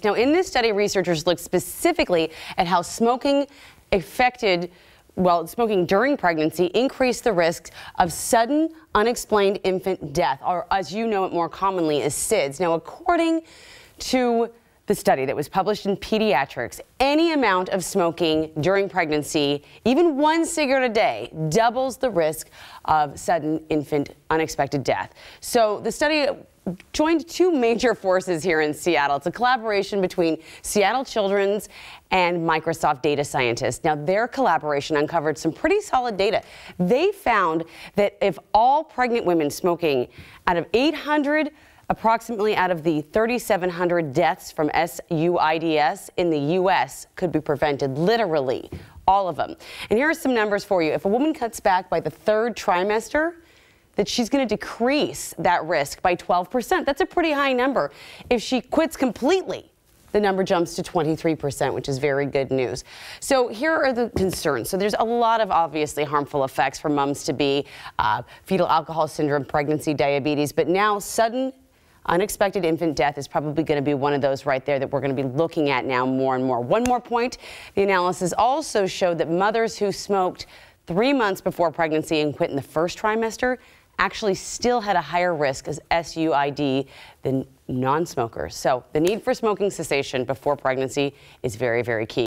Now, in this study, researchers looked specifically at how smoking smoking during pregnancy increased the risk of sudden unexplained infant death, or as you know it more commonly as SIDS. Now, according to the study that was published in Pediatrics, any amount of smoking during pregnancy, even one cigarette a day, doubles the risk of sudden infant unexpected death. So the study joined two major forces here in Seattle. It's a collaboration between Seattle Children's and Microsoft data scientists. Now, their collaboration uncovered some pretty solid data. They found that if all pregnant women smoking out of 800, approximately out of the 3,700 deaths from SUIDS in the U.S. could be prevented, literally all of them. And here are some numbers for you. If a woman cuts back by the third trimester, that she's going to decrease that risk by 12%. That's a pretty high number. If she quits completely, the number jumps to 23%, which is very good news. So here are the concerns. So there's a lot of obviously harmful effects for moms-to-be, fetal alcohol syndrome, pregnancy, diabetes, but now sudden unexpected infant death is probably going to be one of those right there that we're going to be looking at now more and more. One more point, the analysis also showed that mothers who smoked 3 months before pregnancy and quit in the first trimester actually still had a higher risk as SUID than non-smokers. So the need for smoking cessation before pregnancy is very, very key.